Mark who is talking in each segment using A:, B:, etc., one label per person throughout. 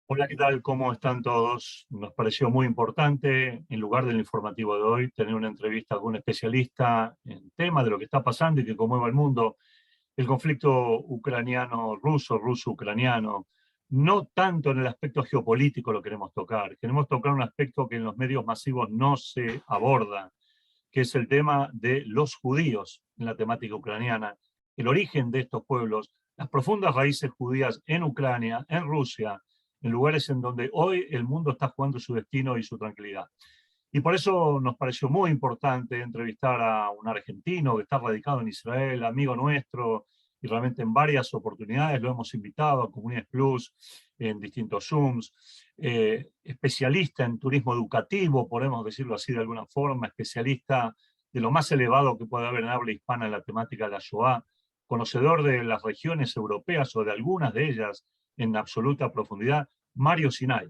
A: Hola, ¿qué tal? ¿Cómo están todos? Nos pareció muy importante, en lugar del informativo de hoy, tener una entrevista con un especialista en tema de lo que está pasando y que conmueve al mundo. El conflicto ucraniano-ruso, ruso-ucraniano, no tanto en el aspecto geopolítico lo queremos tocar un aspecto que en los medios masivos no se aborda, que es el tema de los judíos en la temática ucraniana, el origen de estos pueblos, las profundas raíces judías en Ucrania, en Rusia, en lugares en donde hoy el mundo está jugando su destino y su tranquilidad. Y por eso nos pareció muy importante entrevistar a un argentino que está radicado en Israel, amigo nuestro, y realmente en varias oportunidades lo hemos invitado a Comunidades Plus, en distintos Zooms, especialista en turismo educativo, podemos decirlo así de alguna forma, especialista de lo más elevado que puede haber en habla hispana en la temática de la Shoah, conocedor de las regiones europeas o de algunas de ellas en absoluta profundidad, Mario Sinay,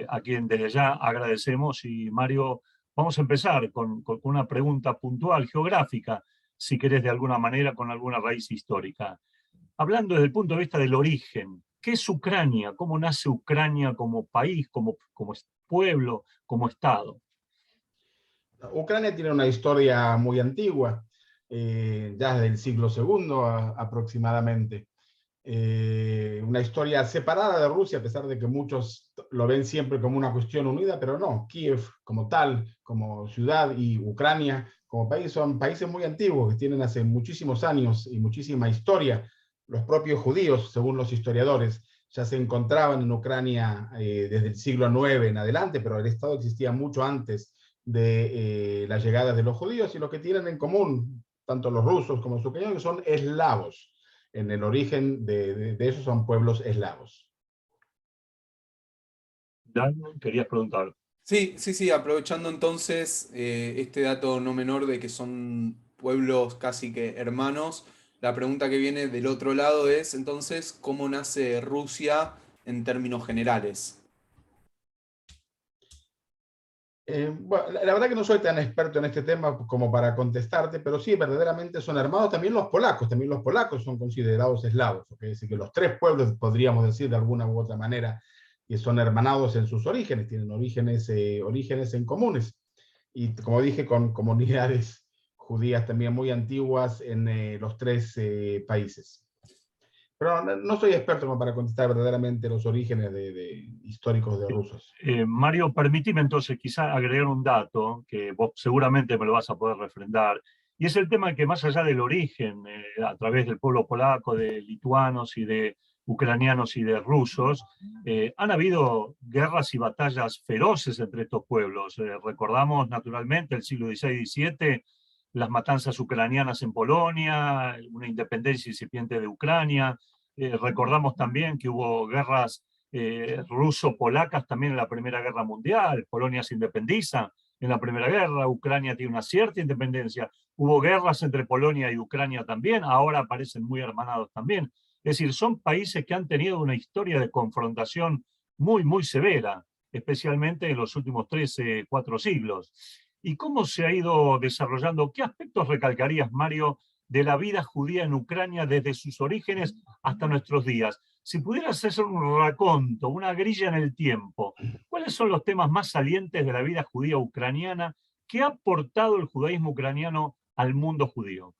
A: a quien desde ya agradecemos. Y Mario, vamos a empezar con una pregunta puntual, geográfica, si querés de alguna manera, con alguna raíz histórica. Hablando desde el punto de vista del origen, ¿qué es Ucrania? ¿Cómo nace Ucrania como país, como pueblo, como Estado?
B: Ucrania tiene una historia muy antigua, ya desde el siglo segundo aproximadamente. Una historia separada de Rusia, a pesar de que muchos lo ven siempre como una cuestión unida, pero no. Kiev como tal, como ciudad, y Ucrania como país son países muy antiguos que tienen hace muchísimos años y muchísima historia. Los propios judíos, según los historiadores, ya se encontraban en Ucrania desde el siglo IX en adelante, pero el Estado existía mucho antes de la llegada de los judíos, y lo que tienen en común, tanto los rusos como los ucranianos, son eslavos. En el origen de esos son pueblos eslavos.
A: Dan, querías preguntar.
C: Sí, sí, sí, aprovechando entonces este dato no menor de que son pueblos casi que hermanos, la pregunta que viene del otro lado es entonces, ¿cómo nace Rusia en términos generales?
B: Bueno, la verdad que no soy tan experto en este tema como para contestarte, pero sí, verdaderamente son hermanos. También los polacos son considerados eslavos, es decir, que los tres pueblos, podríamos decir de alguna u otra manera, que son hermanados en sus orígenes, tienen orígenes en comunes, y como dije, con comunidades judías también muy antiguas en los tres países. Pero no soy experto como para contestar verdaderamente los orígenes históricos de rusos.
A: Mario, permíteme entonces quizá agregar un dato que vos seguramente me lo vas a poder refrendar, y es el tema de que más allá del origen, a través del pueblo polaco, de lituanos y de ucranianos y de rusos, han habido guerras y batallas feroces entre estos pueblos. Recordamos naturalmente el siglo XVI y XVII, las matanzas ucranianas en Polonia, una independencia incipiente de Ucrania. Recordamos también que hubo guerras ruso-polacas también en la Primera Guerra Mundial. Polonia se independiza en la Primera Guerra, Ucrania tiene una cierta independencia. Hubo guerras entre Polonia y Ucrania también, ahora parecen muy hermanados también. Es decir, son países que han tenido una historia de confrontación muy, muy severa, especialmente en los últimos 13, 4 siglos. ¿Y cómo se ha ido desarrollando? ¿Qué aspectos recalcarías, Mario, de la vida judía en Ucrania desde sus orígenes hasta nuestros días? Si pudieras hacer un raconto, una grilla en el tiempo, ¿cuáles son los temas más salientes de la vida judía ucraniana? ¿Qué ha aportado el judaísmo ucraniano al mundo judío?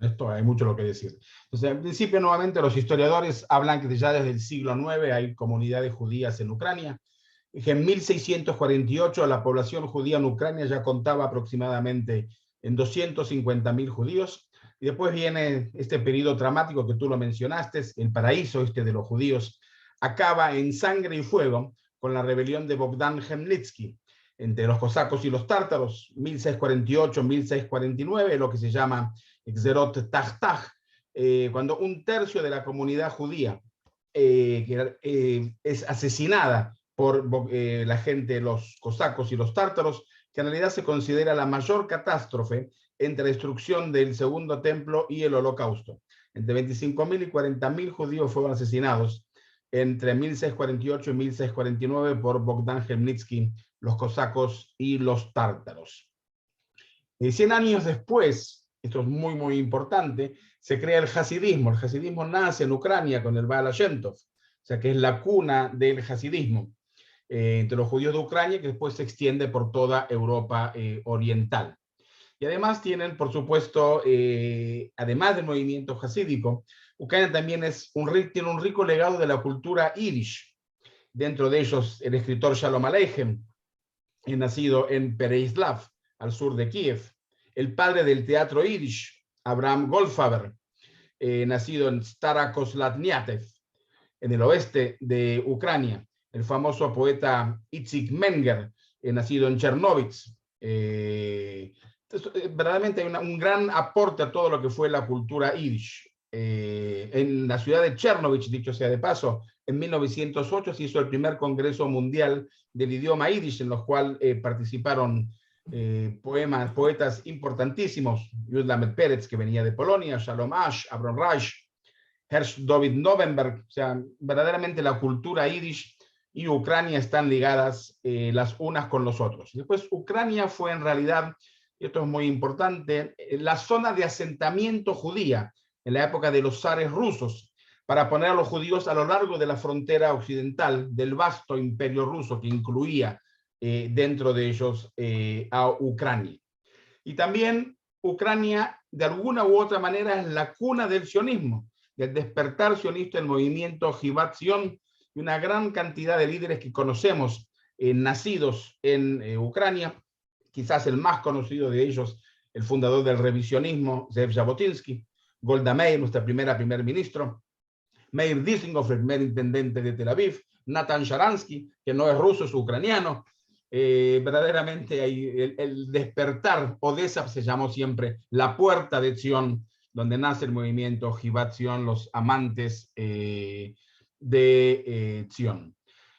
B: Esto hay mucho lo que decir. Entonces, en principio, nuevamente, los historiadores hablan que ya desde el siglo IX hay comunidades judías en Ucrania, que en 1648 la población judía en Ucrania ya contaba aproximadamente en 250.000 judíos, y después viene este periodo dramático que tú lo mencionaste, el paraíso este de los judíos, acaba en sangre y fuego con la rebelión de Bogdan Khmelnytsky entre los cosacos y los tártaros, 1648-1649, lo que se llama Xerot Tahtag, cuando un tercio de la comunidad judía es asesinada por la gente, los cosacos y los tártaros, que en realidad se considera la mayor catástrofe entre la destrucción del segundo templo y el holocausto. Entre 25.000 y 40.000 judíos fueron asesinados entre 1648 y 1649 por Bogdan Khmelnytsky, los cosacos y los tártaros. 100 años después, esto es muy, muy importante, se crea el hasidismo. El hasidismo nace en Ucrania con el Baal Shem Tov. o sea que es la cuna del hasidismo entre los judíos de Ucrania, que después se extiende por toda Europa oriental. Y además tienen, por supuesto, además del movimiento hasídico, Ucrania también tiene un rico legado de la cultura yiddish. Dentro de ellos, el escritor Shalom Aleichem, nacido en Pereislav, al sur de Kiev. El padre del teatro yiddish, Abraham Goldfaber, nacido en Starakoslatniatev, en el oeste de Ucrania. El famoso poeta Itzik Menger, nacido en Chernovitz. Verdaderamente hay un gran aporte a todo lo que fue la cultura yiddish. En la ciudad de Chernovitz, dicho sea de paso, en 1908 se hizo el primer Congreso Mundial del Idioma Yiddish, en los cuales participaron poetas importantísimos, Yud Lamed Peretz, que venía de Polonia, Shalom Ash, Avron Reich, Hersh David Novenberg. O sea, verdaderamente la cultura yiddish y Ucrania están ligadas las unas con los otros. Después, Ucrania fue en realidad, y esto es muy importante, la zona de asentamiento judía en la época de los zares rusos, para poner a los judíos a lo largo de la frontera occidental del vasto imperio ruso, que incluía dentro de ellos a Ucrania. Y también Ucrania, de alguna u otra manera, es la cuna del sionismo, del despertar sionista, el movimiento Jivat Zion, y una gran cantidad de líderes que conocemos nacidos en Ucrania. Quizás el más conocido de ellos, el fundador del revisionismo, Zev Jabotinsky, Golda Meir, nuestra primer ministro, Meir Dizengoff, el primer intendente de Tel Aviv, Natan Sharansky, que no es ruso, es ucraniano. Verdaderamente hay el despertar, Odessa se llamó siempre la puerta de Zion, donde nace el movimiento Jivat Zion, los amantes de Zion.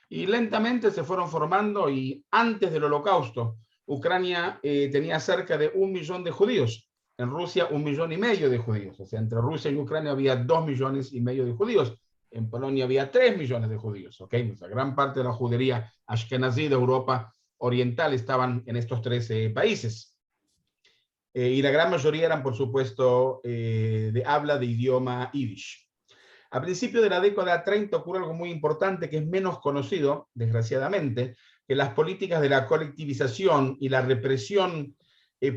B: Y lentamente se fueron formando, y antes del Holocausto, Ucrania tenía cerca de 1 millón de judíos. En Rusia 1,5 millones de judíos. O sea, entre Rusia y Ucrania había 2,5 millones de judíos. En Polonia había 3 millones de judíos. ¿Okay? O sea, gran parte de la judería ashkenazí de Europa oriental estaban en estos 13 países. Y la gran mayoría eran, por supuesto, de habla de idioma yiddish. A principios de la década 30 ocurre algo muy importante que es menos conocido, desgraciadamente, que las políticas de la colectivización y la represión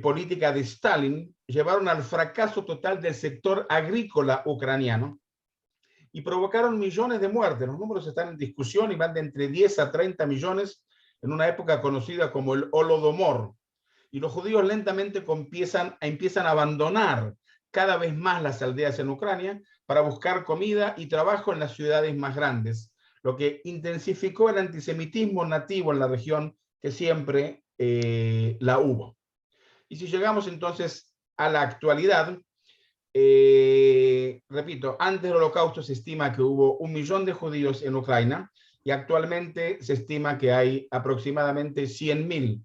B: política de Stalin llevaron al fracaso total del sector agrícola ucraniano y provocaron millones de muertes. Los números están en discusión y van de entre 10 a 30 millones en una época conocida como el Holodomor. Y los judíos lentamente empiezan a abandonar cada vez más las aldeas en Ucrania para buscar comida y trabajo en las ciudades más grandes, lo que intensificó el antisemitismo nativo en la región, que siempre la hubo. Y si llegamos entonces a la actualidad, repito, antes del Holocausto se estima que hubo 1 millón de judíos en Ucrania, y actualmente se estima que hay aproximadamente 100.000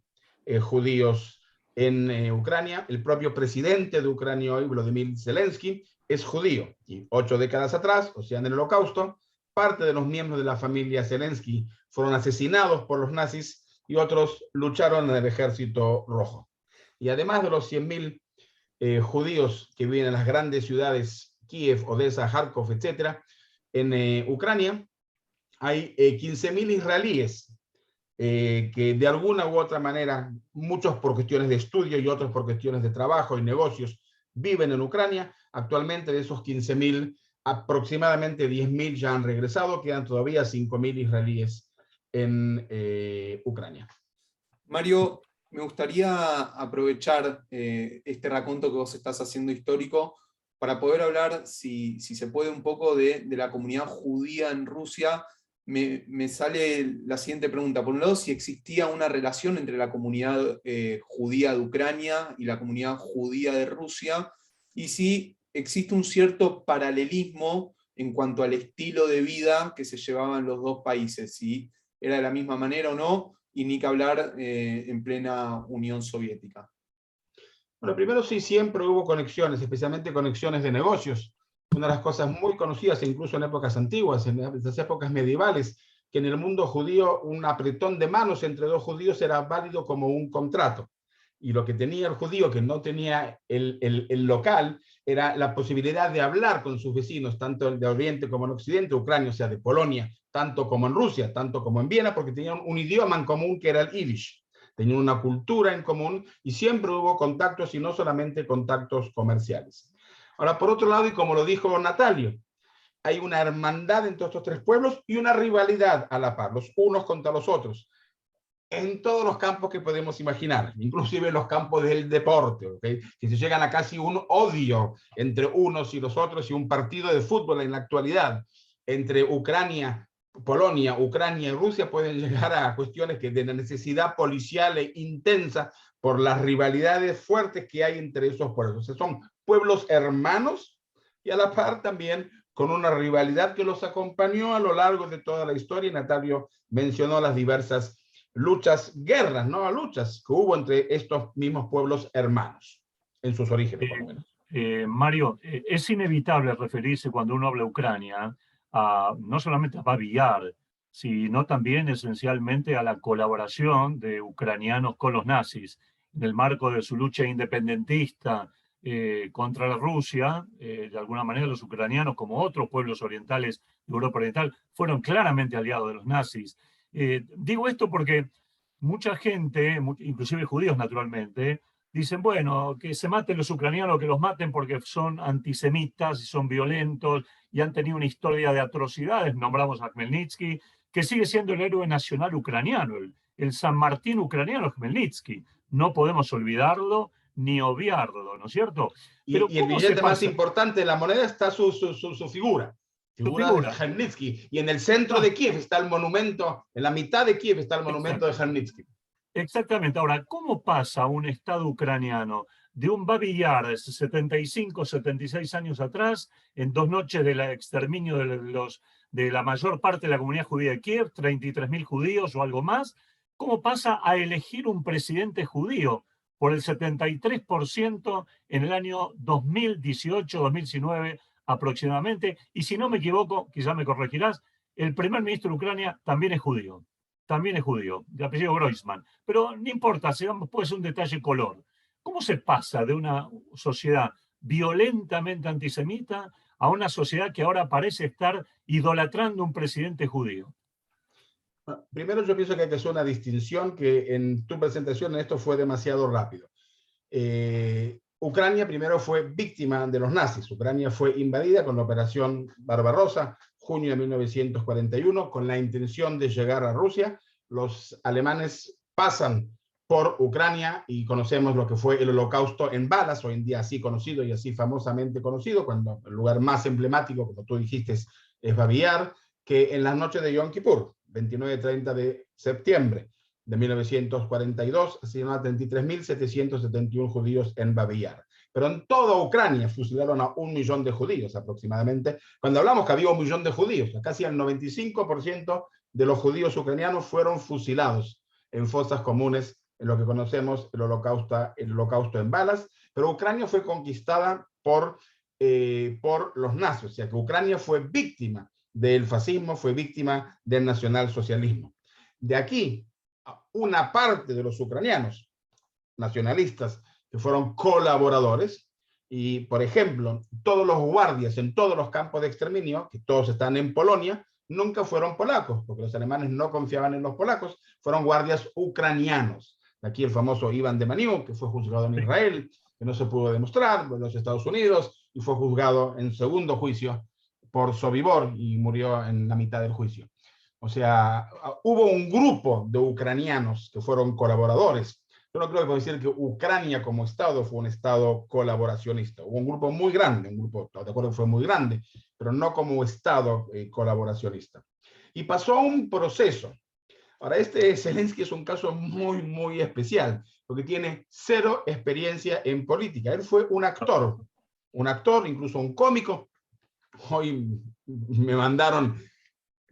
B: judíos en Ucrania. El propio presidente de Ucrania hoy, Volodymyr Zelensky, es judío, y 8 décadas atrás, o sea, en el Holocausto, parte de los miembros de la familia Zelensky fueron asesinados por los nazis y otros lucharon en el Ejército Rojo. Y además de los 100.000 judíos que viven en las grandes ciudades, Kiev, Odessa, Kharkov, etc., en Ucrania, hay 15.000 israelíes que de alguna u otra manera, muchos por cuestiones de estudio y otros por cuestiones de trabajo y negocios, viven en Ucrania. Actualmente de esos 15.000, aproximadamente 10.000 ya han regresado, quedan todavía 5.000 israelíes en Ucrania.
C: Mario, me gustaría aprovechar este raconto que vos estás haciendo histórico para poder hablar, si se puede, un poco de la comunidad judía en Rusia. Me sale la siguiente pregunta. Por un lado, si existía una relación entre la comunidad judía de Ucrania y la comunidad judía de Rusia, y si existe un cierto paralelismo en cuanto al estilo de vida que se llevaban los dos países, si era de la misma manera o no, y ni que hablar en plena Unión Soviética.
B: Bueno, primero sí, siempre hubo conexiones, especialmente conexiones de negocios. Una de las cosas muy conocidas, incluso en épocas antiguas, en las épocas medievales, que en el mundo judío un apretón de manos entre dos judíos era válido como un contrato. Y lo que tenía el judío, que no tenía el local, era la posibilidad de hablar con sus vecinos, tanto de Oriente como en Occidente, Ucrania, o sea, de Polonia, tanto como en Rusia, tanto como en Viena, porque tenían un idioma en común que era el yiddish. Tenían una cultura en común y siempre hubo contactos y no solamente contactos comerciales. Ahora, por otro lado, y como lo dijo Natalio, hay una hermandad entre estos tres pueblos y una rivalidad a la par, los unos contra los otros, en todos los campos que podemos imaginar, inclusive en los campos del deporte, ¿okay? Que se llegan a casi un odio entre unos y los otros, y un partido de fútbol en la actualidad entre Ucrania, Polonia, Ucrania y Rusia pueden llegar a cuestiones que de la necesidad policial e intensa por las rivalidades fuertes que hay entre esos pueblos. O sea, son pueblos hermanos y a la par también con una rivalidad que los acompañó a lo largo de toda la historia. Y Natalio mencionó las diversas luchas, guerras, no luchas que hubo entre estos mismos pueblos hermanos, en sus orígenes por lo menos.
A: Mario, es inevitable referirse cuando uno habla de Ucrania no solamente a Babi Yar, sino también esencialmente a la colaboración de ucranianos con los nazis en el marco de su lucha independentista contra la Rusia. De alguna manera los ucranianos, como otros pueblos orientales de Europa Oriental, fueron claramente aliados de los nazis. Digo esto porque mucha gente, inclusive judíos naturalmente, dicen, bueno, que se maten los ucranianos, que los maten porque son antisemitas y son violentos y han tenido una historia de atrocidades. Nombramos a Khmelnytsky, que sigue siendo el héroe nacional ucraniano, el San Martín ucraniano Khmelnytsky. No podemos olvidarlo ni obviarlo, ¿no es cierto? Pero
B: Y el billete más importante de la moneda está su figura. Figura de Khmelnytsky. Y en el centro de Kiev está el monumento, en la mitad de Kiev está el monumento de Khmelnytsky.
A: Exactamente. Ahora, ¿cómo pasa un Estado ucraniano de un Babi Yar de 75, 76 años atrás, en 2 noches del exterminio de la mayor parte de la comunidad judía de Kiev, 33.000 judíos o algo más? ¿Cómo pasa a elegir un presidente judío por el 73% en el año 2018, 2019 aproximadamente? Y si no me equivoco, quizá me corregirás, el primer ministro de Ucrania también es judío. También es judío, de apellido Groisman. Pero no importa, puede ser un detalle color. ¿Cómo se pasa de una sociedad violentamente antisemita a una sociedad que ahora parece estar idolatrando un presidente judío?
B: Primero, yo pienso que hay que hacer una distinción que en tu presentación en esto fue demasiado rápido. Ucrania primero fue víctima de los nazis. Ucrania fue invadida con la operación Barbarossa, junio de 1941, con la intención de llegar a Rusia. Los alemanes pasan por Ucrania y conocemos lo que fue el Holocausto en balas, hoy en día así conocido y así famosamente conocido, cuando el lugar más emblemático, como tú dijiste, es Babi Yar, que en las noches de Yom Kippur, 29 y 30 de septiembre de 1942, asesinaron a 33.771 judíos en Babi Yar. Pero en toda Ucrania fusilaron a 1 millón de judíos aproximadamente. Cuando hablamos que había 1 millón de judíos, casi el 95% de los judíos ucranianos fueron fusilados en fosas comunes, en lo que conocemos el holocausto en balas. Pero Ucrania fue conquistada por los nazis, o sea que Ucrania fue víctima del fascismo, fue víctima del nacionalsocialismo. De aquí, una parte de los ucranianos nacionalistas que fueron colaboradores, y por ejemplo, todos los guardias en todos los campos de exterminio, que todos están en Polonia, nunca fueron polacos, porque los alemanes no confiaban en los polacos, fueron guardias ucranianos. Aquí el famoso Iván de Maniu, que fue juzgado en Israel, que no se pudo demostrar, en los Estados Unidos, y fue juzgado en segundo juicio por Sobibor y murió en la mitad del juicio. O sea, hubo un grupo de ucranianos que fueron colaboradores. Yo no creo que puedo decir que Ucrania como Estado fue un Estado colaboracionista. Hubo un grupo muy grande, un grupo, de acuerdo, fue muy grande, pero no como Estado colaboracionista. Y pasó un proceso. Ahora, Zelensky es un caso muy, muy especial, porque tiene 0 experiencia en política. Él fue un actor, incluso un cómico. Hoy me mandaron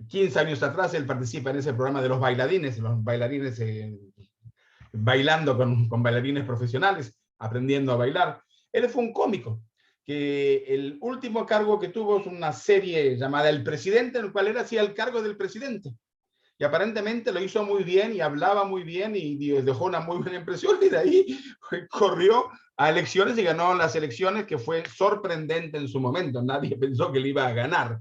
B: 15 años atrás, él participa en ese programa de los bailarines bailando con bailarines profesionales, aprendiendo a bailar. Él fue un cómico, que el último cargo que tuvo es una serie llamada El Presidente, en el cual él hacía el cargo del presidente. y aparentemente lo hizo muy bien y hablaba muy bien y dejó una muy buena impresión, y de ahí corrió a elecciones y ganó las elecciones, que fue sorprendente en su momento. Nadie pensó que le iba a ganar.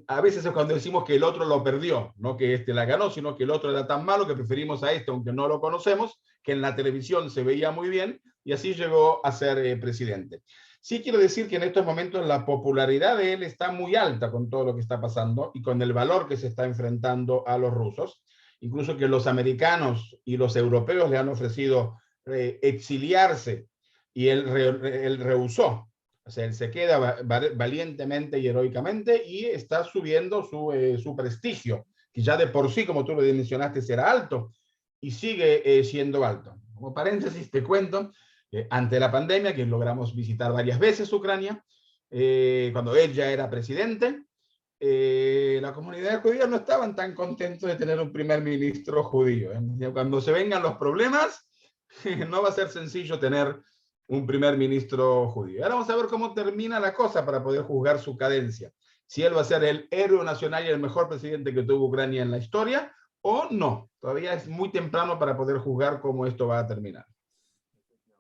B: A veces es cuando decimos que el otro lo perdió, no que este la ganó, sino que el otro era tan malo que preferimos a este, aunque no lo conocemos, que en la televisión se veía muy bien, y así llegó a ser presidente. Sí quiero decir que en estos momentos la popularidad de él está muy alta con todo lo que está pasando y con el valor que se está enfrentando a los rusos. Incluso que los americanos y los europeos le han ofrecido exiliarse, y él rehusó. O sea, él se queda valientemente y heroicamente, y está subiendo su prestigio, que ya de por sí, como tú lo mencionaste, será alto, y sigue siendo alto. Como paréntesis, te cuento, ante la pandemia, que logramos visitar varias veces Ucrania, cuando él ya era presidente, la comunidad judía no estaban tan contentos de tener un primer ministro judío. Cuando se vengan los problemas, no va a ser sencillo tener un primer ministro judío. Ahora vamos a ver cómo termina la cosa para poder juzgar su cadencia. Si él va a ser el héroe nacional y el mejor presidente que tuvo Ucrania en la historia, o no. Todavía es muy temprano para poder juzgar cómo esto va a terminar.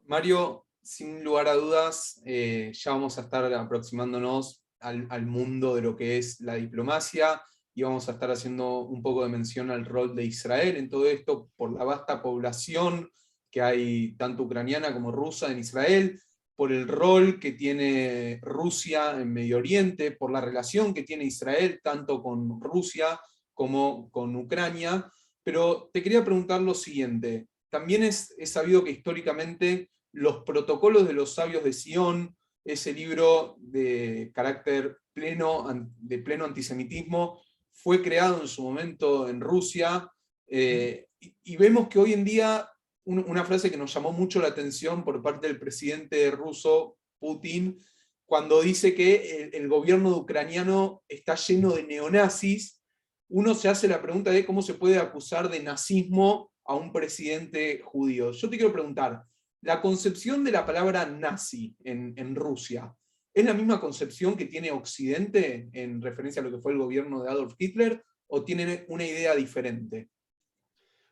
C: Mario, sin lugar a dudas, ya vamos a estar aproximándonos al mundo de lo que es la diplomacia, y vamos a estar haciendo un poco de mención al rol de Israel en todo esto, por la vasta población que hay, tanto ucraniana como rusa, en Israel, por el rol que tiene Rusia en Medio Oriente, por la relación que tiene Israel tanto con Rusia como con Ucrania. Pero te quería preguntar lo siguiente: también es sabido que históricamente los protocolos de los sabios de Sion, ese libro de carácter de pleno antisemitismo, fue creado en su momento en Rusia, y vemos que hoy en día una frase que nos llamó mucho la atención por parte del presidente ruso, Putin, cuando dice que el gobierno ucraniano está lleno de neonazis. Uno se hace la pregunta de cómo se puede acusar de nazismo a un presidente judío. Yo te quiero preguntar, la concepción de la palabra nazi en Rusia, ¿es la misma concepción que tiene Occidente en referencia a lo que fue el gobierno de Adolf Hitler, o tienen una idea diferente?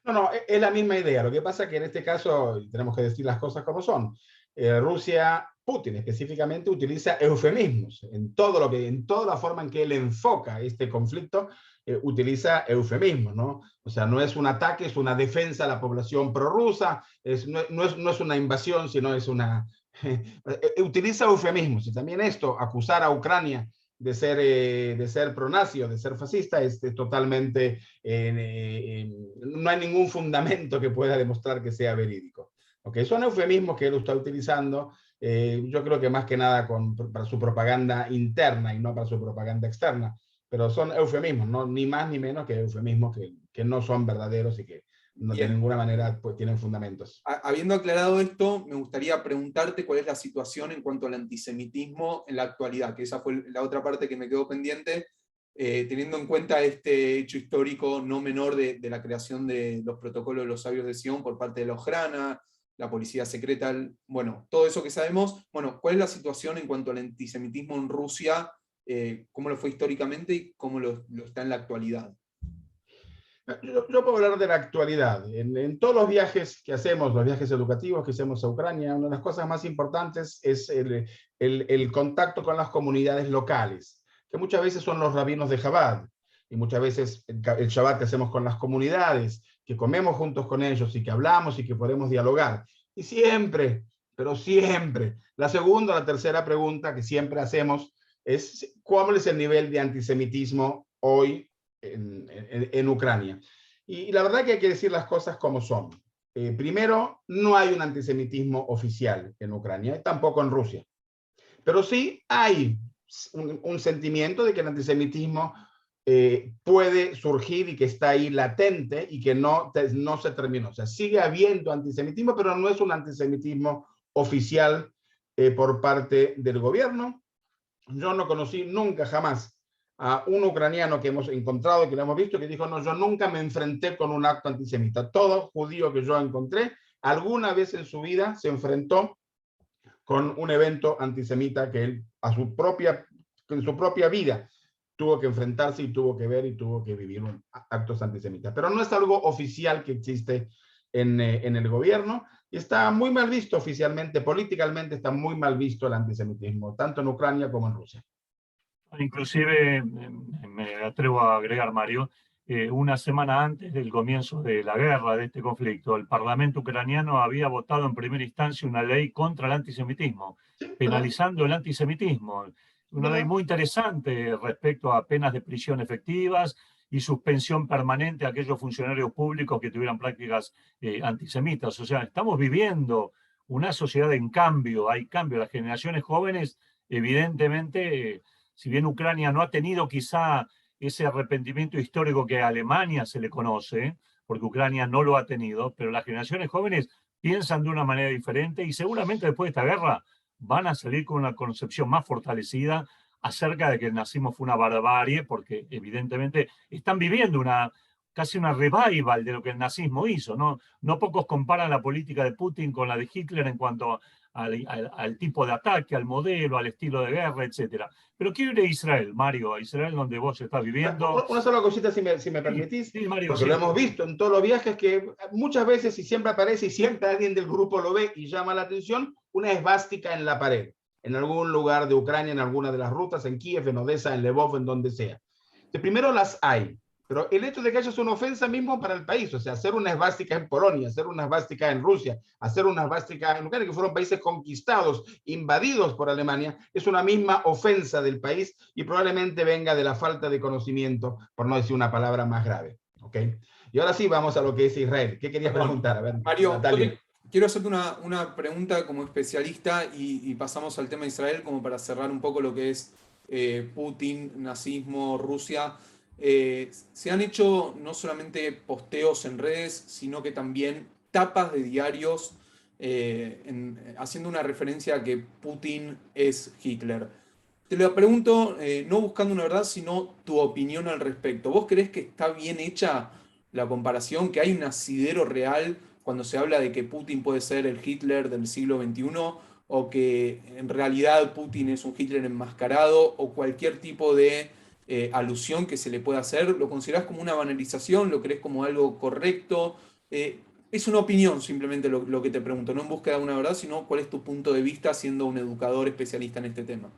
B: No, es la misma idea. Lo que pasa es que en este caso tenemos que decir las cosas como son. Rusia, Putin específicamente, utiliza eufemismos en toda la forma en que él enfoca este conflicto. Utiliza eufemismos, ¿no? O sea, no es un ataque, es una defensa a la población prorrusa, no es una invasión, sino es una... utiliza eufemismos. Y también esto, acusar a Ucrania de ser pronazio, de ser fascista, es totalmente, no hay ningún fundamento que pueda demostrar que sea verídico. Okay, son eufemismos que él está utilizando, yo creo que más que nada para su propaganda interna y no para su propaganda externa, pero son eufemismos, ¿no? Ni más ni menos que eufemismos que no son verdaderos y que no, de ninguna manera pues, tienen fundamentos.
C: Habiendo aclarado esto, me gustaría preguntarte cuál es la situación en cuanto al antisemitismo en la actualidad, que esa fue la otra parte que me quedó pendiente, teniendo en cuenta este hecho histórico no menor de la creación de los protocolos de los sabios de Sion por parte de los Ojrana, la policía secreta, bueno, todo eso que sabemos. Bueno, ¿cuál es la situación en cuanto al antisemitismo en Rusia? ¿Cómo lo fue históricamente y cómo lo está en la actualidad?
B: Yo puedo hablar de la actualidad. En todos los viajes que hacemos, los viajes educativos que hacemos a Ucrania, una de las cosas más importantes es el contacto con las comunidades locales, que muchas veces son los rabinos de Chabad, y muchas veces el Shabbat que hacemos con las comunidades, que comemos juntos con ellos y que hablamos y que podemos dialogar. Y siempre, pero siempre, la segunda o la tercera pregunta que siempre hacemos es ¿cuál es el nivel de antisemitismo hoy en Ucrania? Y la verdad que hay que decir las cosas como son. Primero, no hay un antisemitismo oficial en Ucrania, tampoco en Rusia. Pero sí hay un sentimiento de que el antisemitismo puede surgir y que está ahí latente y que no se terminó. O sea, sigue habiendo antisemitismo, pero no es un antisemitismo oficial por parte del gobierno. Yo no conocí nunca jamás a un ucraniano que hemos encontrado, que lo hemos visto, que dijo, no, yo nunca me enfrenté con un acto antisemita. Todo judío que yo encontré, alguna vez en su vida se enfrentó con un evento antisemita que él, en su propia vida, tuvo que enfrentarse y tuvo que ver y tuvo que vivir actos antisemitas. Pero no es algo oficial que existe en el gobierno y está muy mal visto oficialmente, políticamente está muy mal visto el antisemitismo, tanto en Ucrania como en Rusia.
A: Inclusive, me atrevo a agregar, Mario, una semana antes del comienzo de la guerra, de este conflicto, el Parlamento ucraniano había votado en primera instancia una ley contra el antisemitismo,
B: Sí,
A: penalizando el antisemitismo. Una ley
B: ¿verdad?
A: muy interesante respecto a penas de prisión efectivas y suspensión permanente a aquellos funcionarios públicos que tuvieran prácticas antisemitas. O sea, estamos viviendo una sociedad en cambio, hay cambio. Las generaciones jóvenes, evidentemente, si bien Ucrania no ha tenido quizá ese arrepentimiento histórico que a Alemania se le conoce, porque Ucrania no lo ha tenido, pero las generaciones jóvenes piensan de una manera diferente y seguramente después de esta guerra van a salir con una concepción más fortalecida acerca de que el nazismo fue una barbarie, porque evidentemente están viviendo casi una revival de lo que el nazismo hizo, ¿no? No pocos comparan la política de Putin con la de Hitler en cuanto al tipo de ataque, al modelo, al estilo de guerra, etc. Pero quiero ir a Israel, Mario, a Israel donde vos estás viviendo.
B: Una sola cosita, si me
A: Sí,
B: permitís,
A: sí, Mario,
B: porque lo
A: sí.
B: hemos visto en todos los viajes, que muchas veces, y siempre aparece, y siempre alguien del grupo lo ve y llama la atención, una esvástica en la pared, en algún lugar de Ucrania, en alguna de las rutas, en Kiev, en Odessa, en Lvov, en donde sea. Que primero las hay, pero el hecho de que haya es una ofensa mismo para el país, o sea, hacer una esvástica en Polonia, hacer una esvástica en Rusia, hacer una esvástica en Ucrania, que fueron países conquistados, invadidos por Alemania, es una misma ofensa del país y probablemente venga de la falta de conocimiento, por no decir una palabra más grave. ¿Ok? Y ahora sí, vamos a lo que es Israel. ¿Qué querías preguntar? A ver,
C: Mario,
B: Natalia.
C: quiero hacerte una pregunta como especialista y pasamos al tema de Israel como para cerrar un poco lo que es Putin, nazismo, Rusia. Se han hecho no solamente posteos en redes, sino que también tapas de diarios haciendo una referencia a que Putin es Hitler. Te lo pregunto, no buscando una verdad, sino tu opinión al respecto. ¿Vos creés que está bien hecha la comparación, que hay un asidero real cuando se habla de que Putin puede ser el Hitler del siglo XXI o que en realidad Putin es un Hitler enmascarado o cualquier tipo de alusión que se le pueda hacer? ¿Lo considerás como una banalización? ¿Lo crees como algo correcto? Es una opinión simplemente lo que te pregunto, no en búsqueda de una verdad, sino cuál es tu punto de vista siendo un educador especialista en este tema.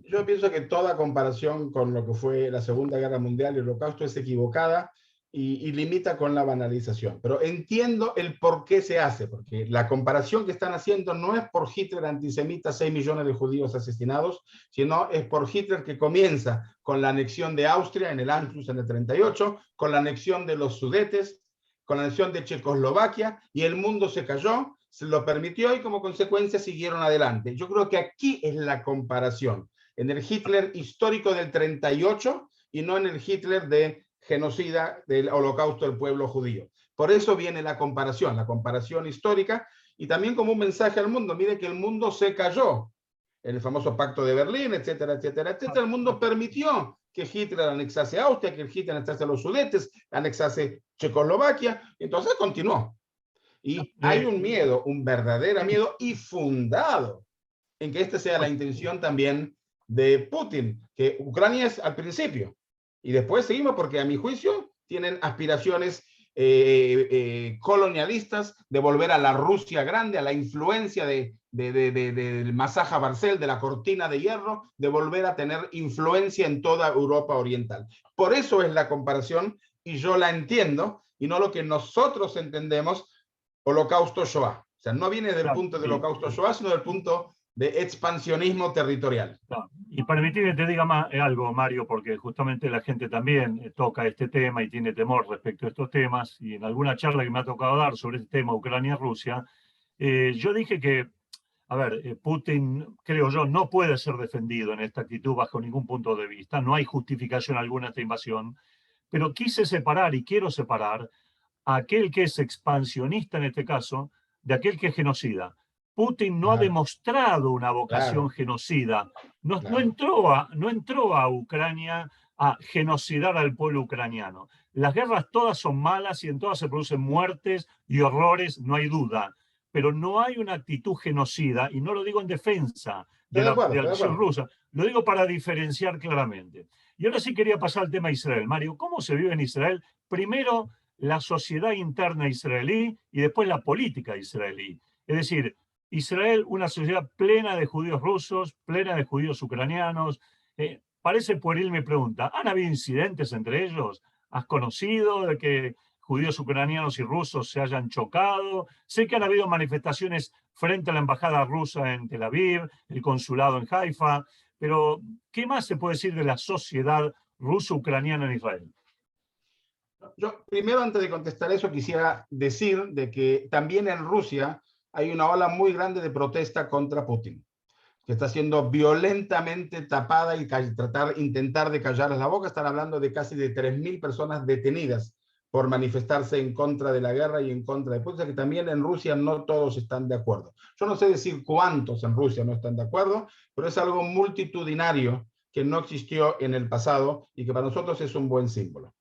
B: Yo pienso que toda comparación con lo que fue la Segunda Guerra Mundial y el Holocausto es equivocada y limita con la banalización. Pero entiendo el por qué se hace, porque la comparación que están haciendo no es por Hitler antisemita, 6 millones de judíos asesinados, sino es por Hitler que comienza con la anexión de Austria en el Anschluss en el 38, con la anexión de los Sudetes, con la anexión de Checoslovaquia, y el mundo se cayó, se lo permitió y como consecuencia siguieron adelante. Yo creo que aquí es la comparación, en el Hitler histórico del 38 y no en el Hitler de genocida del holocausto del pueblo judío. Por eso viene la comparación histórica y también como un mensaje al mundo. Mire que el mundo se cayó en el famoso pacto de Berlín, etcétera, etcétera, etcétera. El mundo permitió que Hitler anexase Austria, que Hitler anexase los Sudetes, anexase Checoslovaquia, entonces continuó. Y hay un miedo, un verdadero miedo y fundado en que esta sea la intención también de Putin, que Ucrania es al principio. Y después seguimos porque a mi juicio tienen aspiraciones colonialistas de volver a la Rusia grande, a la influencia del Masaja Barcel, de la cortina de hierro, de volver a tener influencia en toda Europa oriental. Por eso es la comparación y yo la entiendo y no lo que nosotros entendemos Holocausto Shoah. O sea, no viene del punto del Holocausto Shoah, sino del punto de expansionismo territorial.
A: Y permitime que te diga algo, Mario, porque justamente la gente también toca este tema y tiene temor respecto a estos temas. Y en alguna charla que me ha tocado dar sobre este tema, Ucrania-Rusia, yo dije que, a ver, Putin, creo yo, no puede ser defendido en esta actitud bajo ningún punto de vista. No hay justificación alguna a esta invasión. Pero quise separar y quiero separar a aquel que es expansionista en este caso de aquel que es genocida. Putin no ha demostrado una vocación genocida. No entró a Ucrania a genocidar al pueblo ucraniano. Las guerras todas son malas y en todas se producen muertes y horrores, no hay duda. Pero no hay una actitud genocida, y no lo digo en defensa,
B: Estoy de acuerdo,
A: de la
B: estoy de
A: acción
B: acuerdo.
A: rusa. Lo digo para diferenciar claramente. Y ahora sí quería pasar al tema Israel. Mario, ¿cómo se vive en Israel? Primero, la sociedad interna israelí y después la política israelí. Es decir, Israel, una sociedad plena de judíos rusos, plena de judíos ucranianos. Parece pueril mi pregunta. ¿Han habido incidentes entre ellos? ¿Has conocido de que judíos ucranianos y rusos se hayan chocado? Sé que han habido manifestaciones frente a la embajada rusa en Tel Aviv, el consulado en Haifa, pero ¿qué más se puede decir de la sociedad ruso-ucraniana en Israel?
B: Yo, primero, antes de contestar eso, quisiera decir de que también en Rusia hay una ola muy grande de protesta contra Putin, que está siendo violentamente tapada y intentar de callarles la boca. Están hablando de casi de 3.000 personas detenidas por manifestarse en contra de la guerra y en contra de Putin, o sea que también en Rusia no todos están de acuerdo. Yo no sé decir cuántos en Rusia no están de acuerdo, pero es algo multitudinario que no existió en el pasado y que para nosotros es un buen símbolo.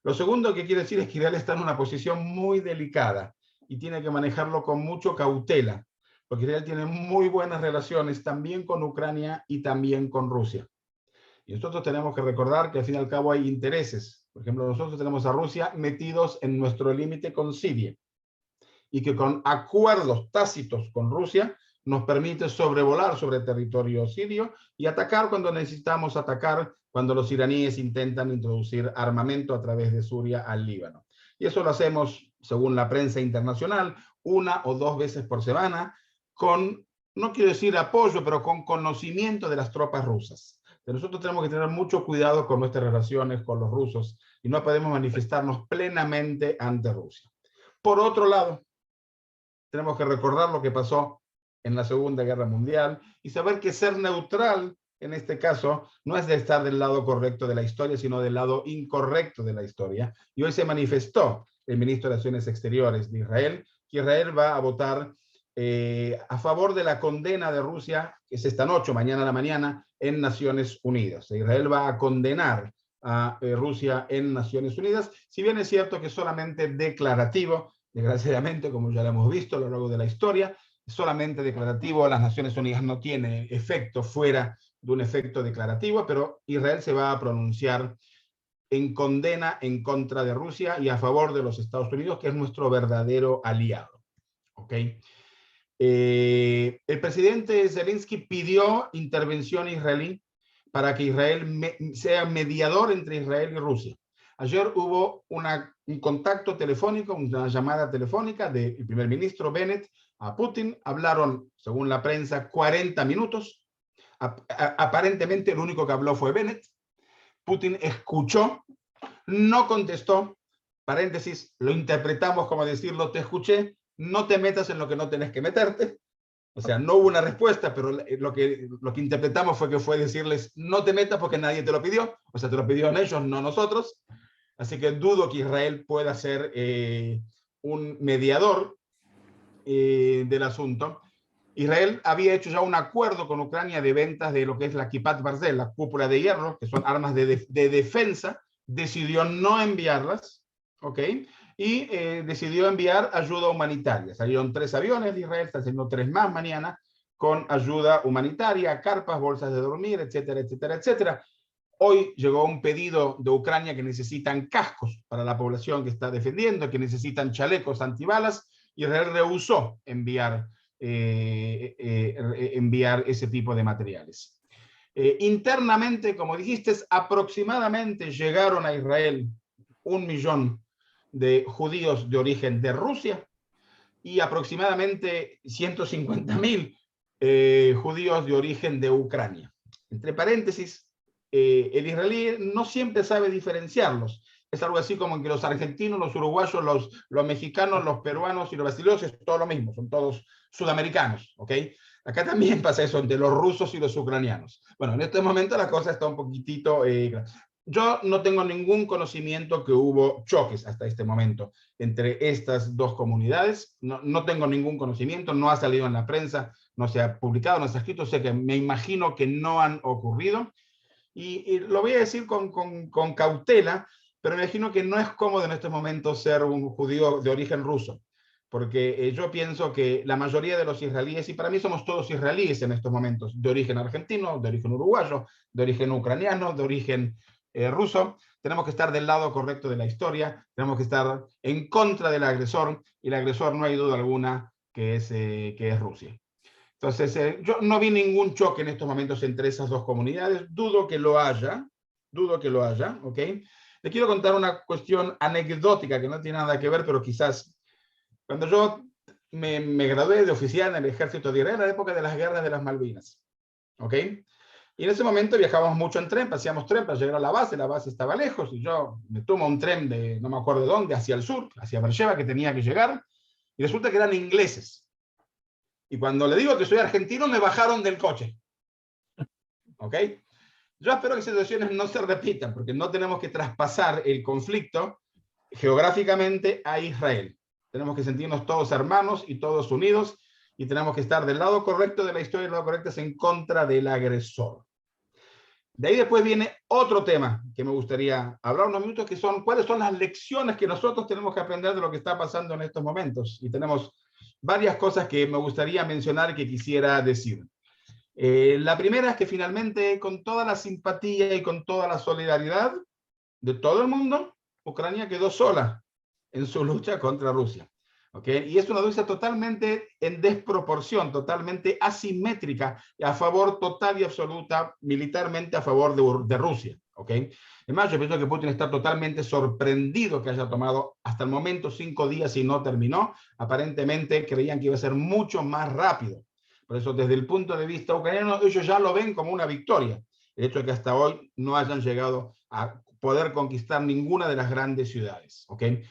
B: Lo segundo que quiero decir es que Israel está en una posición muy delicada y tiene que manejarlo con mucho cautela, porque Israel tiene muy buenas relaciones también con Ucrania y también con Rusia. Y nosotros tenemos que recordar que al fin y al cabo hay intereses. Por ejemplo, nosotros tenemos a Rusia metidos en nuestro límite con Siria y que con acuerdos tácitos con Rusia nos permite sobrevolar sobre el territorio sirio y atacar cuando necesitamos atacar, cuando los iraníes intentan introducir armamento a través de Siria al Líbano. Y eso lo hacemos, según la prensa internacional, 1 o 2 veces por semana, con, no quiero decir apoyo, pero con conocimiento de las tropas rusas. Pero nosotros tenemos que tener mucho cuidado con nuestras relaciones con los rusos y no podemos manifestarnos plenamente ante Rusia. Por otro lado, tenemos que recordar lo que pasó en la Segunda Guerra Mundial y saber que ser neutral en este caso no es de estar del lado correcto de la historia, sino del lado incorrecto de la historia. Y hoy se manifestó el ministro de Relaciones Exteriores de Israel, que Israel va a votar a favor de la condena de Rusia, que es esta noche, mañana a la mañana, en Naciones Unidas. Israel va a condenar a Rusia en Naciones Unidas, si bien es cierto que es solamente declarativo. Desgraciadamente, como ya lo hemos visto a lo largo de la historia, es solamente declarativo. Las Naciones Unidas no tiene efecto fuera de un efecto declarativo, pero Israel se va a pronunciar en condena en contra de Rusia y a favor de los Estados Unidos, que es nuestro verdadero aliado. ¿Ok? El presidente Zelensky pidió intervención israelí para que Israel sea mediador entre Israel y Rusia. Ayer hubo un contacto telefónico, una llamada telefónica del primer ministro Bennett a Putin. Hablaron, según la prensa, 40 minutos. Aparentemente el único que habló fue Bennett. Putin escuchó, no contestó. Paréntesis, lo interpretamos como decirlo, te escuché, no te metas en lo que no tenés que meterte. O sea, no hubo una respuesta, pero lo que interpretamos fue decirles, no te metas porque nadie te lo pidió. O sea, te lo pidieron ellos, no nosotros. Así que dudo que Israel pueda ser un mediador del asunto. Israel había hecho ya un acuerdo con Ucrania de ventas de lo que es la Kippat Barzel, la cúpula de hierro, que son armas de defensa. Decidió no enviarlas, ¿ok? Y decidió enviar ayuda humanitaria. Salieron 3 aviones de Israel, están haciendo 3 más mañana, con ayuda humanitaria, carpas, bolsas de dormir, etcétera, etcétera, etcétera. Hoy llegó un pedido de Ucrania que necesitan cascos para la población que está defendiendo, que necesitan chalecos antibalas. Israel rehusó enviar ese tipo de materiales. Internamente, como dijiste, aproximadamente llegaron a Israel 1 millón de judíos de origen de Rusia y aproximadamente 150.000 judíos de origen de Ucrania. Entre paréntesis, el israelí no siempre sabe diferenciarlos. Es algo así como que los argentinos, los uruguayos, los mexicanos, los peruanos y los brasileños es todo lo mismo, son todos sudamericanos, ¿ok? Acá también pasa eso entre los rusos y los ucranianos. Bueno, en este momento la cosa está un poquitito... yo no tengo ningún conocimiento que hubo choques hasta este momento entre estas dos comunidades. No tengo ningún conocimiento, no ha salido en la prensa, no se ha publicado, no se ha escrito, sé que me imagino que no han ocurrido. Y lo voy a decir con cautela, pero me imagino que no es cómodo en este momento ser un judío de origen ruso. porque yo pienso que la mayoría de los israelíes, y para mí somos todos israelíes en estos momentos, de origen argentino, de origen uruguayo, de origen ucraniano, de origen ruso, tenemos que estar del lado correcto de la historia, tenemos que estar en contra del agresor, y el agresor no hay duda alguna que es Rusia. Entonces, yo no vi ningún choque en estos momentos entre esas dos comunidades, dudo que lo haya, ¿ok? Le quiero contar una cuestión anecdótica que no tiene nada que ver, pero quizás cuando yo me gradué de oficial en el ejército de Israel, en la época de las guerras de las Malvinas, ¿ok? Y en ese momento viajábamos mucho en tren, hacíamos tren para llegar a la base estaba lejos, y yo me tomo un tren de no me acuerdo de dónde, hacia el sur, hacia Beersheba, que tenía que llegar, y resulta que eran ingleses. Y cuando le digo que soy argentino, me bajaron del coche. ¿Ok? Yo espero que situaciones no se repitan, porque no tenemos que traspasar el conflicto geográficamente a Israel. Tenemos que sentirnos todos hermanos y todos unidos, y tenemos que estar del lado correcto de la historia, y el lado correcto es en contra del agresor. De ahí después viene otro tema que me gustaría hablar unos minutos, que son cuáles son las lecciones que nosotros tenemos que aprender de lo que está pasando en estos momentos. Y tenemos varias cosas que me gustaría mencionar y que quisiera decir. La primera es que finalmente, con toda la simpatía y con toda la solidaridad de todo el mundo, Ucrania quedó sola en su lucha contra Rusia. ¿Okay? Y es una lucha totalmente en desproporción, totalmente asimétrica, a favor total y absoluta, militarmente a favor de Rusia. ¿Okay? Además, yo pienso que Putin está totalmente sorprendido que haya tomado hasta el momento 5 días y no terminó. Aparentemente creían que iba a ser mucho más rápido. Por eso, desde el punto de vista ucraniano, ellos ya lo ven como una victoria. El hecho de que hasta hoy no hayan llegado a poder conquistar ninguna de las grandes ciudades. ¿Okay?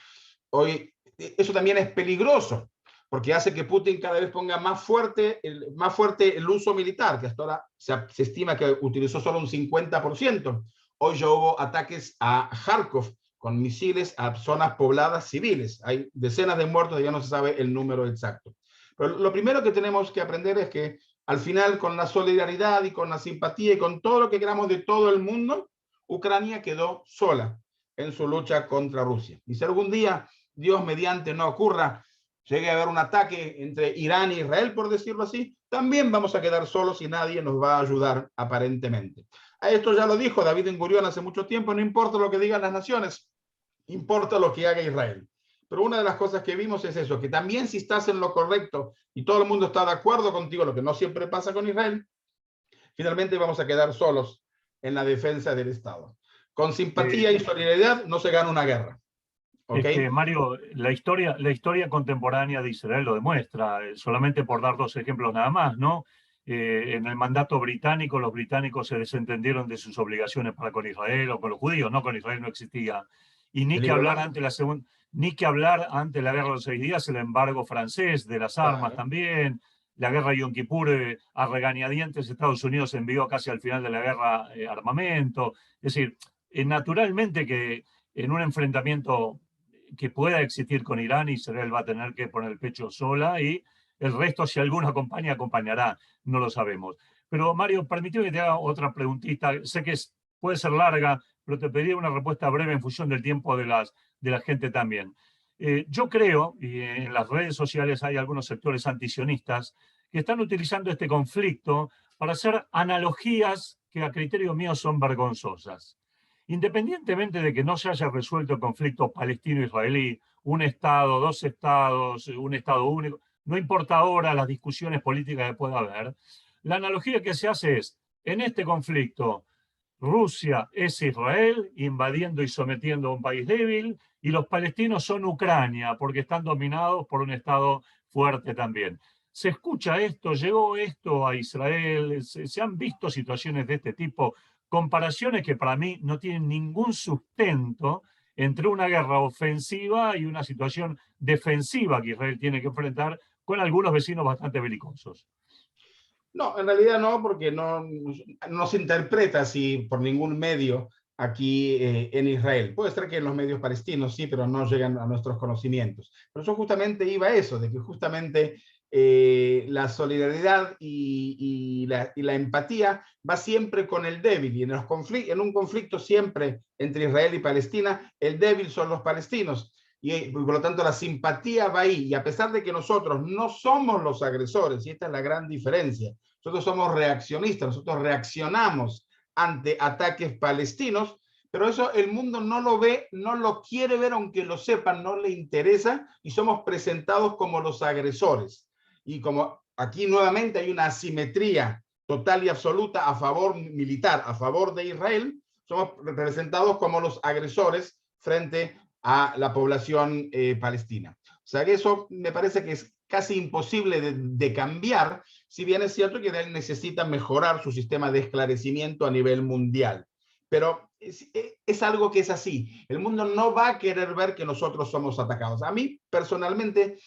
B: Hoy, eso también es peligroso, porque hace que Putin cada vez ponga más fuerte el uso militar, que hasta ahora se estima que utilizó solo un 50%. Hoy ya hubo ataques a Kharkov con misiles a zonas pobladas civiles. Hay decenas de muertos y ya no se sabe el número exacto. Pero lo primero que tenemos que aprender es que al final, con la solidaridad y con la simpatía y con todo lo que queramos de todo el mundo, Ucrania quedó sola en su lucha contra Rusia. Y si algún día, Dios mediante, no ocurra, llegue a haber un ataque entre Irán e Israel, por decirlo así, también vamos a quedar solos y nadie nos va a ayudar aparentemente. A esto ya lo dijo David Ben Gurión hace mucho tiempo: no importa lo que digan las naciones, importa lo que haga Israel. Pero una de las cosas que vimos es eso, que también si estás en lo correcto y todo el mundo está de acuerdo contigo, lo que no siempre pasa con Israel, finalmente vamos a quedar solos en la defensa del Estado. Con simpatía y solidaridad no se gana una guerra. ¿Okay?
A: Mario, la historia contemporánea de Israel lo demuestra, solamente por dar 2 ejemplos nada más, ¿no? En el mandato británico, los británicos se desentendieron de sus obligaciones para con Israel o con los judíos, no con Israel no existía. Y ni que hablar ante la guerra de los 6 días, el embargo francés de las armas también, la guerra de Yom Kippur, a regañadientes Estados Unidos envió casi al final de la guerra armamento. Es decir, naturalmente que en un enfrentamiento que pueda existir con Irán, Israel va a tener que poner el pecho sola, y el resto, si alguno acompaña, acompañará, no lo sabemos. Pero Mario, permíteme que te haga otra preguntita, sé que puede ser larga, pero te pediría una respuesta breve en función del tiempo de la gente también. Yo creo, y en las redes sociales hay algunos sectores antisionistas que están utilizando este conflicto para hacer analogías que a criterio mío son vergonzosas. Independientemente de que no se haya resuelto el conflicto palestino-israelí, un Estado, 2 estados, un Estado único, no importa ahora las discusiones políticas que pueda haber, la analogía que se hace es, en este conflicto, Rusia es Israel, invadiendo y sometiendo a un país débil, y los palestinos son Ucrania, porque están dominados por un Estado fuerte también. ¿Se escucha esto? ¿Llegó esto a Israel? ¿Se han visto situaciones de este tipo? Comparaciones que para mí no tienen ningún sustento entre una guerra ofensiva y una situación defensiva que Israel tiene que enfrentar con algunos vecinos bastante belicosos.
B: No, en realidad no, porque no se interpreta así por ningún medio aquí en Israel. Puede ser que en los medios palestinos sí, pero no llegan a nuestros conocimientos. Pero yo justamente iba a eso, de que justamente la solidaridad y la empatía va siempre con el débil, y en un conflicto siempre entre Israel y Palestina, el débil son los palestinos. y por lo tanto la simpatía va ahí. Y a pesar de que nosotros no somos los agresores, y esta es la gran diferencia, nosotros somos reaccionistas, nosotros reaccionamos ante ataques palestinos, pero eso el mundo no lo ve, no lo quiere ver, aunque lo sepan, no le interesa, y somos presentados como los agresores. Y como aquí nuevamente hay una asimetría total y absoluta a favor militar, a favor de Israel, somos representados como los agresores frente a la población palestina. O sea que eso me parece que es casi imposible de cambiar, si bien es cierto que Israel necesita mejorar su sistema de esclarecimiento a nivel mundial. Pero es algo que es así. El mundo no va a querer ver que nosotros somos atacados. A mí, personalmente,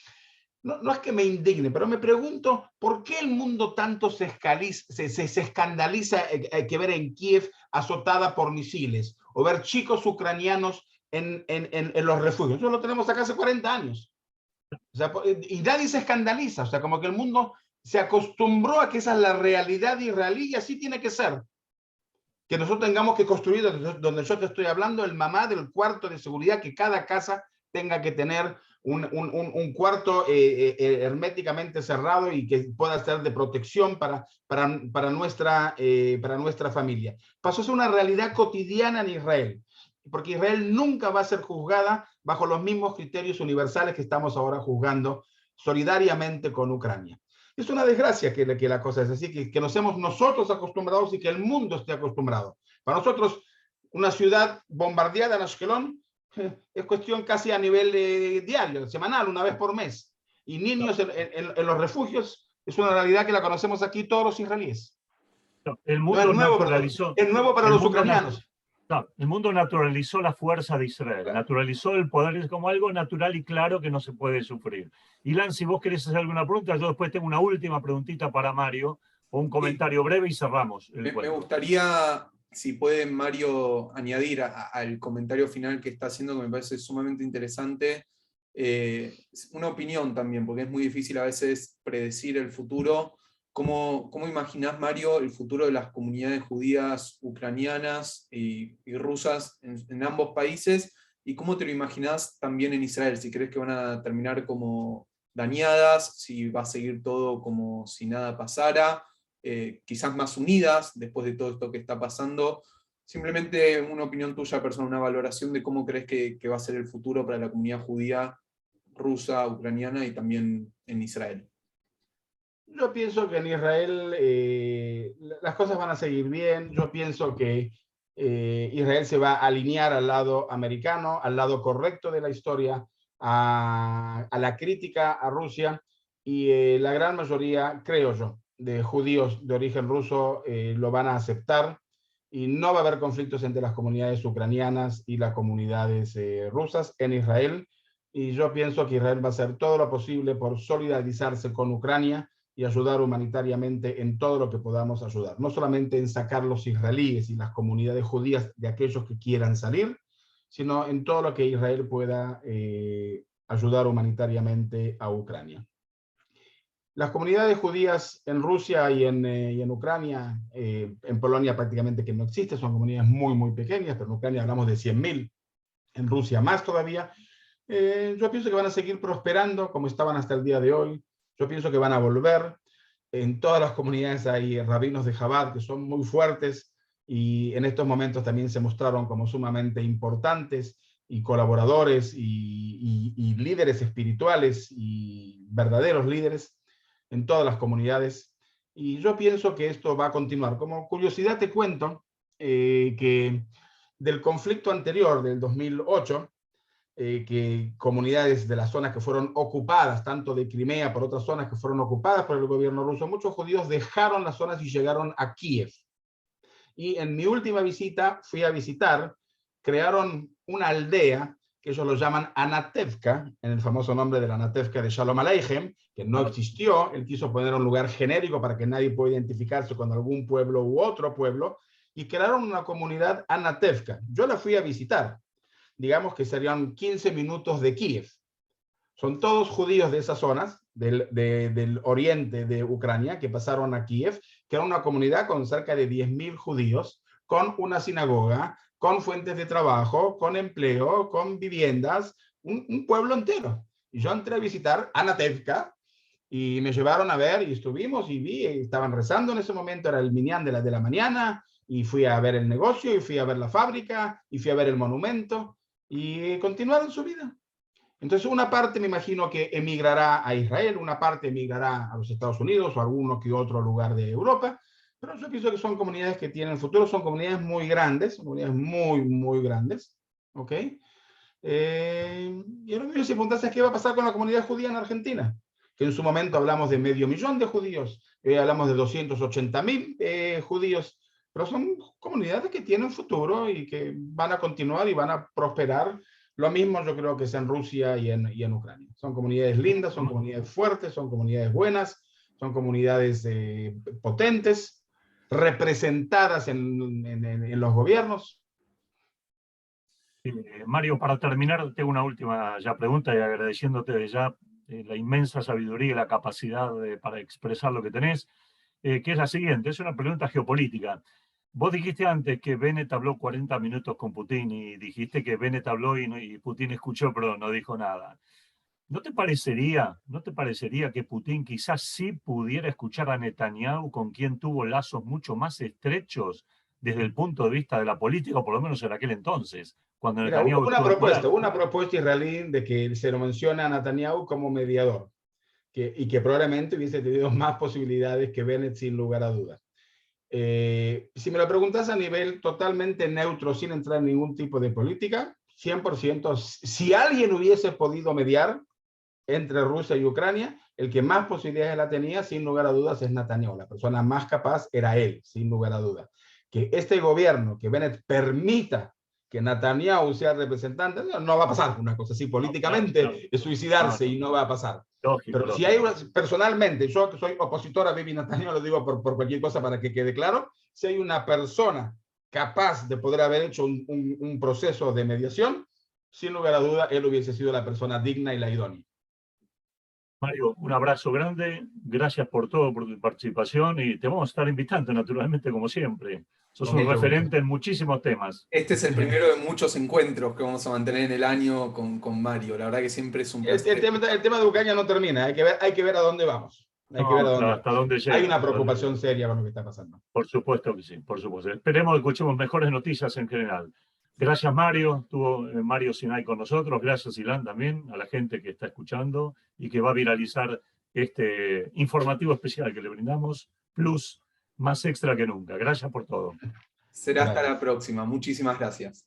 B: no es que me indigne, pero me pregunto por qué el mundo tanto se escandaliza que ver en Kiev azotada por misiles o ver chicos ucranianos en los refugios. Eso lo tenemos acá hace 40 años. O sea, y nadie se escandaliza. O sea, como que el mundo se acostumbró a que esa es la realidad israelí y así tiene que ser. Que nosotros tengamos que construir, donde yo te estoy hablando, el mamá del cuarto de seguridad, que cada casa tenga que tener un cuarto herméticamente cerrado y que pueda ser de protección para nuestra familia. Pasó a ser una realidad cotidiana en Israel, porque Israel nunca va a ser juzgada bajo los mismos criterios universales que estamos ahora juzgando solidariamente con Ucrania. Es una desgracia que la cosa es así, que nos hemos nosotros acostumbrados y que el mundo esté acostumbrado. Para nosotros, una ciudad bombardeada en Ashkelon es cuestión casi a nivel diario, semanal, una vez por mes. Y niños en los refugios es una realidad que la conocemos aquí todos los israelíes.
A: El mundo
B: no es nuevo,
A: naturalizó,
B: es nuevo para los ucranianos.
A: El mundo naturalizó la fuerza de Israel, naturalizó el poder como algo natural y claro que no se puede sufrir. Ilan, si vos querés hacer alguna pregunta, yo después tengo una última preguntita para Mario, o un comentario breve y cerramos.
C: Me gustaría, si puede Mario añadir al comentario final que está haciendo, que me parece sumamente interesante, una opinión también, porque es muy difícil a veces predecir el futuro. ¿Cómo imaginás, Mario, el futuro de las comunidades judías ucranianas y rusas en ambos países? ¿Y cómo te lo imaginás también en Israel? Si crees que van a terminar como dañadas, si va a seguir todo como si nada pasara, quizás más unidas después de todo esto que está pasando. Simplemente una opinión tuya personal, una valoración de cómo crees que va a ser el futuro para la comunidad judía rusa, ucraniana y también en Israel.
B: Yo pienso que en Israel las cosas van a seguir bien. Yo pienso que Israel se va a alinear al lado americano, al lado correcto de la historia, a la crítica a Rusia, y la gran mayoría, creo yo, de judíos de origen ruso lo van a aceptar, y no va a haber conflictos entre las comunidades ucranianas y las comunidades rusas en Israel. Y yo pienso que Israel va a hacer todo lo posible por solidarizarse con Ucrania y ayudar humanitariamente en todo lo que podamos ayudar. No solamente en sacar los israelíes y las comunidades judías de aquellos que quieran salir, sino en todo lo que Israel pueda ayudar humanitariamente a Ucrania. Las comunidades judías en Rusia y en Ucrania, en Polonia prácticamente que no existe, son comunidades muy, muy pequeñas, pero en Ucrania hablamos de 100.000, en Rusia más todavía. Yo pienso que van a seguir prosperando como estaban hasta el día de hoy. Yo pienso que van a volver. En todas las comunidades hay rabinos de Chabad que son muy fuertes y en estos momentos también se mostraron como sumamente importantes y colaboradores y líderes espirituales y verdaderos líderes en todas las comunidades. Y yo pienso que esto va a continuar. Como curiosidad te cuento que del conflicto anterior, del 2008, que comunidades de las zonas que fueron ocupadas, tanto de Crimea por otras zonas que fueron ocupadas por el gobierno ruso, muchos judíos dejaron las zonas y llegaron a Kiev. Y en mi última visita fui a visitar, crearon una aldea que ellos lo llaman Anatevka, en el famoso nombre de la Anatevka de Shalom Aleichem, que no existió. Él quiso poner un lugar genérico para que nadie pueda identificarse con algún pueblo u otro pueblo, y crearon una comunidad Anatevka. Yo la fui a visitar. Digamos que serían 15 minutos de Kiev. Son todos judíos de esas zonas, del oriente de Ucrania, que pasaron a Kiev, que era una comunidad con cerca de 10.000 judíos, con una sinagoga, con fuentes de trabajo, con empleo, con viviendas, un pueblo entero. Y yo entré a visitar Anatevka y me llevaron a ver y estuvimos y vi, y estaban rezando en ese momento, era el minyan de la mañana, y fui a ver el negocio, y fui a ver la fábrica, y fui a ver el monumento, y continuaron su vida. Entonces, una parte me imagino que emigrará a Israel, una parte emigrará a los Estados Unidos o a alguno que otro lugar de Europa, pero yo pienso que son comunidades que tienen futuro, son comunidades muy grandes, son comunidades muy, muy grandes, ¿ok? Y lo que se pregunta es qué va a pasar con la comunidad judía en Argentina, que en su momento hablamos de 500.000 de judíos, hablamos de 280.000 judíos, pero son comunidades que tienen futuro y que van a continuar y van a prosperar. Lo mismo yo creo que es en Rusia y en Ucrania. Son comunidades lindas, son comunidades fuertes, son comunidades buenas, son comunidades potentes, representadas en los gobiernos.
A: Mario, para terminar, tengo una última ya pregunta y agradeciéndote de ya la inmensa sabiduría y la capacidad para expresar lo que tenés, que es la siguiente, es una pregunta geopolítica. Vos dijiste antes que Bennett habló 40 minutos con Putin y dijiste que Bennett habló y Putin escuchó, pero no dijo nada. ¿No te parecería que Putin quizás sí pudiera escuchar a Netanyahu, con quien tuvo lazos mucho más estrechos desde el punto de vista de la política, o por lo menos en aquel entonces, cuando
B: Mira,
A: Netanyahu estuvo en poder?
B: una propuesta israelí de que se lo menciona a Netanyahu como mediador, y que probablemente hubiese tenido más posibilidades que Bennett, sin lugar a dudas. Si me lo preguntas a nivel totalmente neutro, sin entrar en ningún tipo de política, 100%, si alguien hubiese podido mediar entre Rusia y Ucrania, el que más posibilidades la tenía, sin lugar a dudas, es Netanyahu. La persona más capaz era él, sin lugar a dudas. Que este gobierno, que Bennett permita que Netanyahu sea representante, no va a pasar una cosa así. Políticamente
A: No,
B: es suicidarse y no va a pasar.
A: lógico,
B: Pero si hay personalmente, yo que soy opositor a Bibi Netanyahu, lo digo por cualquier cosa para que quede claro, si hay una persona capaz de poder haber hecho un proceso de mediación, sin lugar a duda, él hubiese sido la persona digna y la idónea.
A: Mario, un abrazo grande, gracias por todo, por tu participación y te vamos a estar invitando, naturalmente, como siempre. Sos un referente en muchísimos temas.
C: Este es el primero de muchos encuentros que vamos a mantener en el año con Mario. La verdad que siempre es un placer.
B: El tema de Ucrania no termina, hay que ver a dónde vamos.
A: Hasta dónde llega.
B: Hay una preocupación seria con lo que está pasando.
A: Por supuesto que sí, por supuesto. Esperemos que escuchemos mejores noticias en general. Gracias, Mario. Estuvo Mario Sinay con nosotros. Gracias, Ilan, también, a la gente que está escuchando y que va a viralizar este informativo especial que le brindamos, plus más extra que nunca. Gracias por todo.
C: Será hasta la próxima. Muchísimas gracias.